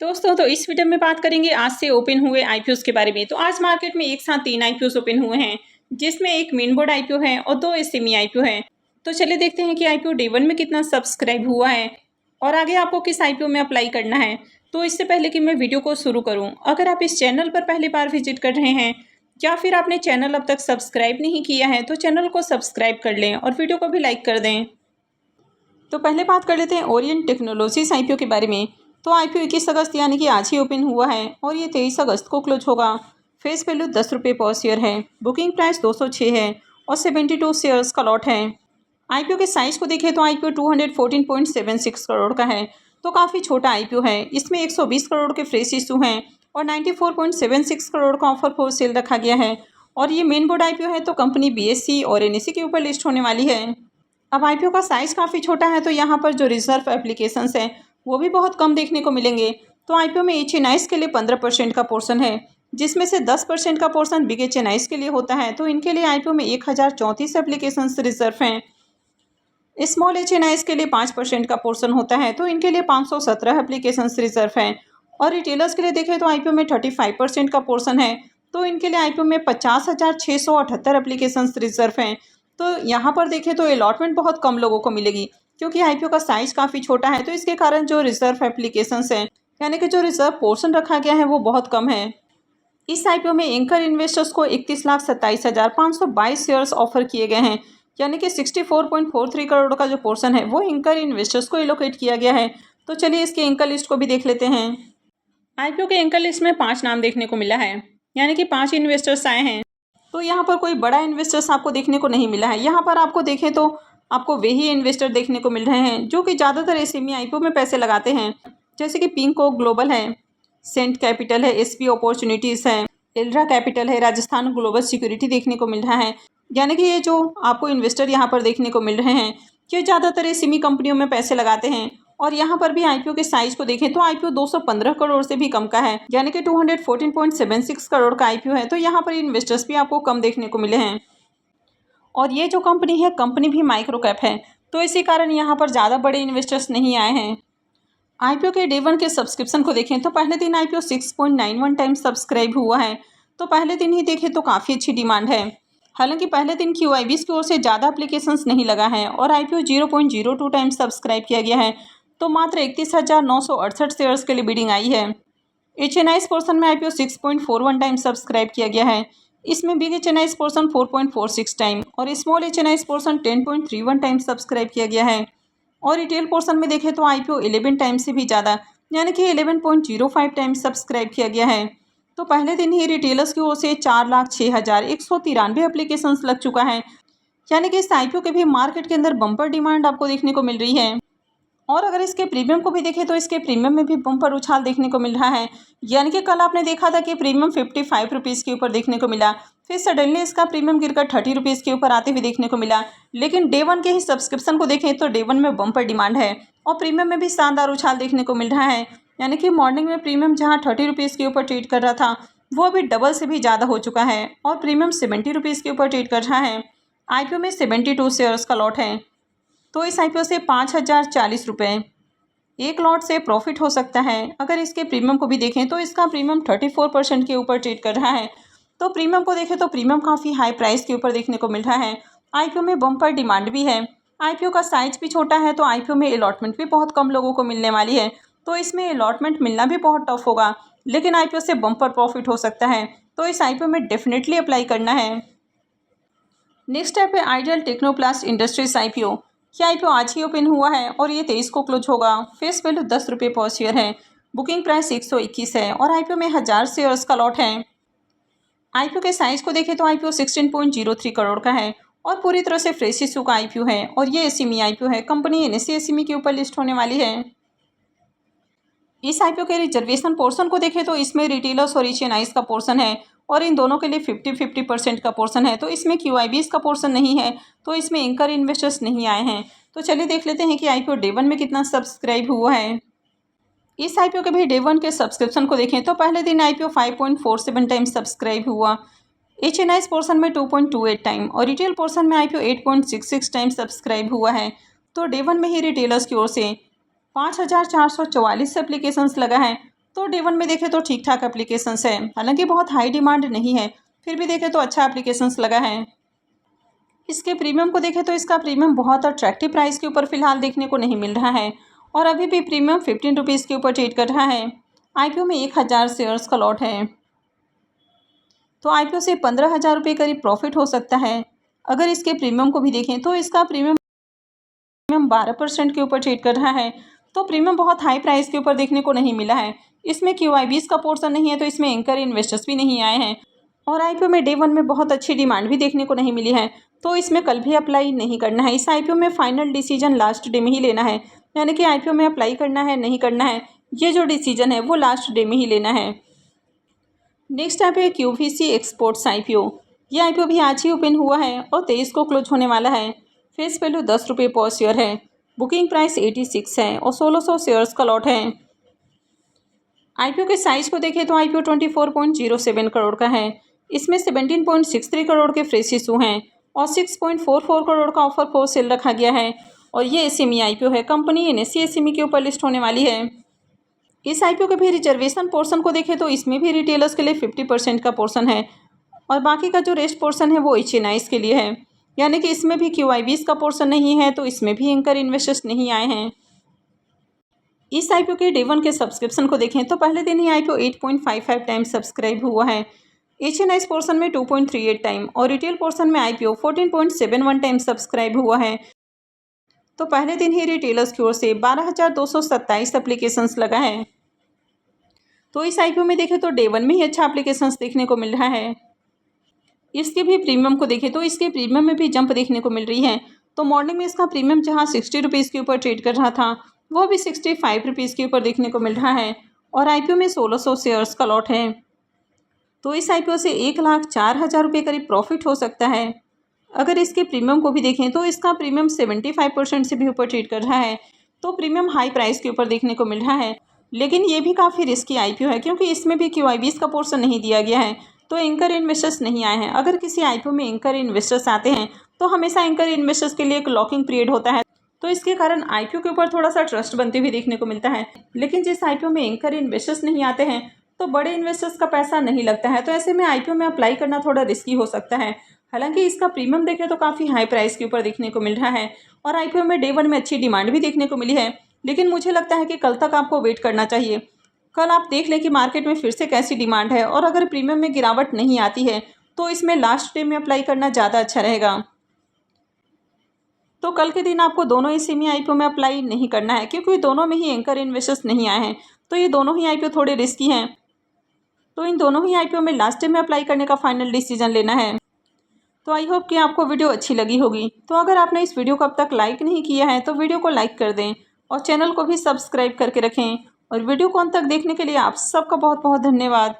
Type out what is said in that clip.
दोस्तों तो इस वीडियो में बात करेंगे आज से ओपन हुए आईपीओस के बारे में। तो आज मार्केट में एक साथ 3 आईपीओस ओपन हुए हैं, जिसमें एक मेन बोर्ड आईपीओ है और 2 एसएमई आईपीओ हैं। तो चलिए देखते हैं कि आईपीओ डे 1 में कितना सब्सक्राइब हुआ है और आगे आपको किस आईपीओ में अप्लाई करना है। तो इससे पहले कि मैं वीडियो को शुरू करूँ, अगर आप इस चैनल पर पहली बार विजिट कर रहे हैं या फिर आपने चैनल अब तक सब्सक्राइब नहीं किया है तो चैनल को सब्सक्राइब कर लें और वीडियो को भी लाइक कर दें। तो पहले बात कर लेते हैं ओरिएंट टेक्नोलॉजीज आईपीओ के बारे में। तो आईपीओ 21 अगस्त यानी कि आज ही ओपन हुआ है और ये 23 अगस्त को क्लोज होगा। फेस वैल्यू 10 रुपये पर शेयर है। बुकिंग प्राइस 206 है और 72 शेयर्स का लॉट है। आईपीओ के साइज को देखें तो आईपीओ 214.76 करोड़ का है, तो काफ़ी छोटा आईपीओ है। इसमें 120 करोड़ के फ्रेश इशू हैं और 94.76 करोड़ का ऑफर फॉर सेल रखा गया है। और ये मेन बोर्ड आईपीओ है, तो कंपनी बीएसई और एनएसई के ऊपर लिस्ट होने वाली है। अब आईपीओ का साइज़ काफ़ी छोटा है, तो यहाँ पर जो रिजर्व एप्लीकेशंस हैं वो भी बहुत कम देखने को मिलेंगे। तो आईपीओ में एचएनआईज के लिए 15% का पोर्शन है, जिसमें से 10% का पोर्शन बिग एचएनआईज के लिए होता है। तो इनके लिए आईपीओ में 1034 एप्लीकेशंस रिजर्व हैं। स्मॉल एचएनआईज के लिए 5% का पोर्शन होता है, तो इनके लिए 517 एप्लीकेशंस रिजर्व हैं। और रिटेलर्स के लिए देखें तो आईपीओ में 35% का पोर्शन है, तो इनके लिए आईपीओ में 50,678 एप्लीकेशंस रिजर्व हैं। तो यहाँ पर देखें तो अलॉटमेंट बहुत कम लोगों को मिलेगी, क्योंकि आईपीओ का साइज़ काफ़ी छोटा है। तो इसके कारण जो रिजर्व एप्लीकेशंस हैं यानी कि जो रिजर्व पोर्शन रखा गया है वो बहुत कम है। इस आईपीओ में एंकर इन्वेस्टर्स को 31,27,522 शेयर्स ऑफर किए गए हैं, यानी कि 64.43 करोड़ का जो पोर्शन है वो एंकर इन्वेस्टर्स को एलोकेट किया गया है। तो चलिए इसके एंकर लिस्ट को भी देख लेते हैं। आईपीओ के एंकर लिस्ट में 5 नाम देखने को मिला है, यानी कि 5 इन्वेस्टर्स आए हैं। तो यहाँ पर कोई बड़ा इन्वेस्टर्स आपको देखने को नहीं मिला है। यहाँ पर आपको देखें तो आपको वही इन्वेस्टर देखने को मिल रहे हैं जो कि ज़्यादातर एसएमई आईपीओ में पैसे लगाते हैं, जैसे कि पिंको ग्लोबल है, सेंट कैपिटल है, एसपी अपॉर्चुनिटीज़ है, एल्ड्रा कैपिटल है, राजस्थान ग्लोबल सिक्योरिटी देखने को मिल रहा है। यानी कि ये जो आपको इन्वेस्टर यहाँ पर देखने को मिल रहे हैं ये ज़्यादातर एसएमई कंपनियों में पैसे लगाते हैं। और यहाँ पर भी आईपीओ के साइज को देखें तो आईपीओ 215 करोड़ से भी कम का है, यानी कि 214.76 करोड़ का आईपीओ है। तो यहाँ पर इन्वेस्टर्स भी आपको कम देखने को मिले हैं। और ये जो कंपनी है, कंपनी भी माइक्रो कैप है, तो इसी कारण यहाँ पर ज़्यादा बड़े इन्वेस्टर्स नहीं आए हैं। आईपीओ के डे 1 के सब्सक्रिप्शन को देखें तो पहले दिन आईपीओ 6.91 टाइम्स सब्सक्राइब हुआ है, तो पहले दिन ही देखें तो काफ़ी अच्छी डिमांड है। हालांकि पहले दिन क्यूआईबीज की ओर से ज़्यादा एप्लीकेशंस नहीं लगा है और आईपीओ 0.02 टाइम्स सब्सक्राइब किया गया है, तो मात्र 31,968 शेयर्स के लिए बिडिंग आई है। एचएनआईज पोर्सन में आईपीओ 6.41 टाइम सब्सक्राइब किया गया है। इसमें बिग एचएनआईज पोर्सन 4.46 टाइम और स्मॉल एचएनआईज पोर्सन 10.31 टाइम सब्सक्राइब किया गया है। और रिटेल पोर्सन में देखें तो आईपीओ 11 टाइम से भी ज़्यादा, यानी कि 11.05 टाइम सब्सक्राइब किया गया है। तो पहले दिन ही रिटेलर्स की ओर से 4,06,193 एप्लीकेशंस लग चुका है, यानी कि इस आईपीओ के भी मार्केट के अंदर बम्पर डिमांड आपको देखने को मिल रही है। और अगर इसके प्रीमियम को भी देखें तो इसके प्रीमियम में भी बम्पर उछाल देखने को मिल रहा है, यानी कि कल आपने देखा था कि प्रीमियम 55 रुपीज़ के ऊपर देखने को मिला, फिर सडनली इसका प्रीमियम गिरकर 30 रुपीज़ के ऊपर आते हुए देखने को मिला। लेकिन डे 1 के ही सब्सक्रिप्शन को देखें तो डे 1 में बम्पर डिमांड है और प्रीमियम में भी शानदार उछाल देखने को मिल रहा है, यानी कि मॉर्निंग में प्रीमियम जहाँ 30 रुपीज़ के ऊपर ट्रेड कर रहा था वो अभी डबल से भी ज़्यादा हो चुका है और प्रीमियम 70 रुपीज़ के ऊपर ट्रेड कर रहा है। आईपीओ में 72 शेयर्स का लॉट है, तो इस आईपीओ से 5,040 रुपये एक लॉट से प्रॉफिट हो सकता है। अगर इसके प्रीमियम को भी देखें तो इसका प्रीमियम 34% के ऊपर ट्रेड कर रहा है, तो प्रीमियम को देखें तो प्रीमियम काफ़ी हाई प्राइस के ऊपर देखने को मिल रहा है। आईपीओ में बम्पर डिमांड भी है, आईपीओ का साइज भी छोटा है, तो आईपीओ में अलॉटमेंट भी बहुत कम लोगों को मिलने वाली है, तो इसमें अलॉटमेंट मिलना भी बहुत टफ होगा। लेकिन आईपीओ से बम्पर प्रॉफिट हो सकता है, तो इस आईपीओ में डेफिनेटली अप्लाई करना है। नेक्स्ट ऐप है आइडियल टेक्नोप्लास्ट इंडस्ट्रीज आईपीओ। ये आईपीओ आज ही ओपन हुआ है और ये 23 को क्लोज होगा। फेस वैल्यू 10 रुपये पर शेयर है। बुकिंग प्राइस 121 है और आईपीओ में 1000 शेयर्स का लॉट है। आईपीओ के साइज को देखें तो आईपीओ 16.03 करोड़ का है और पूरी तरह से फ्रेश इशू का आईपीओ है और ये एसएमई आईपीओ है। कंपनी एनएसई एसएमई के ऊपर लिस्ट होने वाली है। इस आईपीओ के रिजर्वेशन पोर्शन को देखें तो इसमें रिटेलर्स और एचएनआईज का पोर्शन है और इन दोनों के लिए 50-50% का पोर्शन है, तो इसमें क्यूआईबीज का पोर्शन नहीं है, तो इसमें एंकर इन्वेस्टर्स नहीं आए हैं। तो चलिए देख लेते हैं कि आईपीओ डे 1 में कितना सब्सक्राइब हुआ है। इस आईपीओ के भी डे 1 के सब्सक्रिप्शन को देखें तो पहले दिन आईपीओ 5.47 टाइम सब्सक्राइब हुआ। एचएनआईज पोर्शन में 2.28 टाइम और रिटेल पोर्शन में आईपीओ 8.66 टाइम सब्सक्राइब हुआ है। तो डे 1 में ही रिटेलर्स की ओर से 5,444 एप्लीकेशंस लगा है तो डे 1 में देखें तो ठीक ठाक एप्लीकेशंस है, हालांकि बहुत हाई डिमांड नहीं है, फिर भी देखें तो अच्छा एप्लीकेशंस लगा है। इसके प्रीमियम को देखें तो इसका प्रीमियम बहुत अट्रैक्टिव प्राइस के ऊपर फिलहाल देखने को नहीं मिल रहा है और अभी भी प्रीमियम 15 रुपीज़ के ऊपर ट्रेड कर रहा है। आईपीओ में 1000 शेयर्स का लॉट है, तो आईपीओ से 15,000 रुपये करीब प्रॉफिट हो सकता है। अगर इसके प्रीमियम को भी देखें तो इसका प्रीमियम 12% के ऊपर ट्रेड कर रहा है, तो प्रीमियम बहुत हाई प्राइस के ऊपर देखने को नहीं मिला है। इसमें QIBs का पोर्शन नहीं है, तो इसमें एंकर इन्वेस्टर्स भी नहीं आए हैं और आईपीओ में डे 1 में बहुत अच्छी डिमांड भी देखने को नहीं मिली है, तो इसमें कल भी अप्लाई नहीं करना है। इस आईपीओ में फाइनल डिसीजन लास्ट डे में ही लेना है, यानी कि आईपीओ में अप्लाई करना है नहीं करना है, ये जो डिसीजन है वो लास्ट डे में ही लेना है। नेक्स्ट आईपीओ है QVC एक्सपोर्ट्स आईपीओ। ये आईपीओ भी आज ही ओपन हुआ है और 23 को क्लोज होने वाला है। फेस वैल्यू 10 रुपये पर शेयर है, बुकिंग प्राइस 86 है और 1600 शेयर्स का लॉट है। आईपीओ के साइज को देखें तो आईपीओ 24.07 करोड़ का है। इसमें 17.63 करोड़ के फ्रेश इशू हैं और 6.44 करोड़ का ऑफर फॉर सेल रखा गया है और ये SME आईपीओ है। कंपनी NSE SME के ऊपर लिस्ट होने वाली है। इस आईपीओ के भी रिजर्वेशन पोर्शन को देखें तो इसमें भी रिटेलर्स के लिए 50% का पोर्शन है और बाकी का जो रेस्ट पोर्शन है वो HNIs के लिए है, यानी कि इसमें भी QIBs का पोर्शन नहीं है, तो इसमें भी एंकर इन्वेस्टर्स नहीं आए हैं। इस आईपीओ के डे 1 के सब्सक्रिप्शन को देखें तो पहले दिन ही आईपीओ 8.55 टाइम सब्सक्राइब हुआ है। HNIs पोर्शन में 2.38 टाइम और रिटेल पोर्शन में आईपीओ 14.71 टाइम सब्सक्राइब हुआ है। तो पहले दिन ही रिटेलर्स की ओर से 12,227 एप्लीकेशंस लगा है। तो इस आईपीओ में देखें तो डे 1 में ही अच्छा एप्लीकेशंस देखने को मिल रहा है। इसके भी प्रीमियम को देखें तो इसके प्रीमियम में भी जंप देखने को मिल रही है। तो मॉर्निंग में इसका प्रीमियम जहां 60 रुपीज़ के ऊपर ट्रेड कर रहा था, वो भी 65 रुपीज़ के ऊपर देखने को मिल रहा है और आईपीओ में 1600 शेयर्स का लॉट है। तो इस आईपीओ से 1,04,000 रुपये करीब प्रॉफिट हो सकता है। अगर इसके प्रीमियम को भी देखें तो इसका प्रीमियम 75% से भी ऊपर ट्रेड कर रहा है, तो प्रीमियम हाई प्राइस के ऊपर देखने को मिल रहा है। लेकिन ये भी काफ़ी रिस्की आईपीओ है, क्योंकि इसमें भी QIBs का पोर्शन नहीं दिया गया है, तो एंकर इन्वेस्टर्स नहीं आए हैं। अगर किसी आईपीओ में एंकर इन्वेस्टर्स आते हैं तो हमेशा एंकर इन्वेस्टर्स के लिए एक लॉकिंग पीरियड होता है, तो इसके कारण आईपीओ के ऊपर थोड़ा सा ट्रस्ट बनते हुए देखने को मिलता है। लेकिन जिस आईपीओ में एंकर इन्वेस्टर्स नहीं आते हैं तो बड़े इन्वेस्टर्स का पैसा नहीं लगता है, तो ऐसे में आईपीओ में अप्लाई करना थोड़ा रिस्की हो सकता है। हालांकि इसका प्रीमियम देखें तो काफ़ी हाई प्राइस के ऊपर देखने को मिल रहा है और आईपीओ में डे 1 में अच्छी डिमांड भी देखने को मिली है। लेकिन मुझे लगता है कि कल तक आपको वेट करना चाहिए। कल आप देख लें कि मार्केट में फिर से कैसी डिमांड है और अगर प्रीमियम में गिरावट नहीं आती है तो इसमें लास्ट डे में अप्लाई करना ज़्यादा अच्छा रहेगा। तो कल के दिन आपको दोनों ही SME आईपीओ में अप्लाई नहीं करना है, क्योंकि दोनों में ही एंकर इन्वेस्टर्स नहीं आए हैं, तो ये दोनों ही आईपीओ थोड़े रिस्की हैं। तो इन दोनों ही आईपीओ में लास्ट डे में अप्लाई करने का फाइनल डिसीजन लेना है। तो आई होप कि आपको वीडियो अच्छी लगी होगी। तो अगर आपने इस वीडियो को अब तक लाइक नहीं किया है तो वीडियो को लाइक कर दें और चैनल को भी सब्सक्राइब करके रखें। और वीडियो को अंत तक देखने के लिए आप सबका बहुत बहुत धन्यवाद।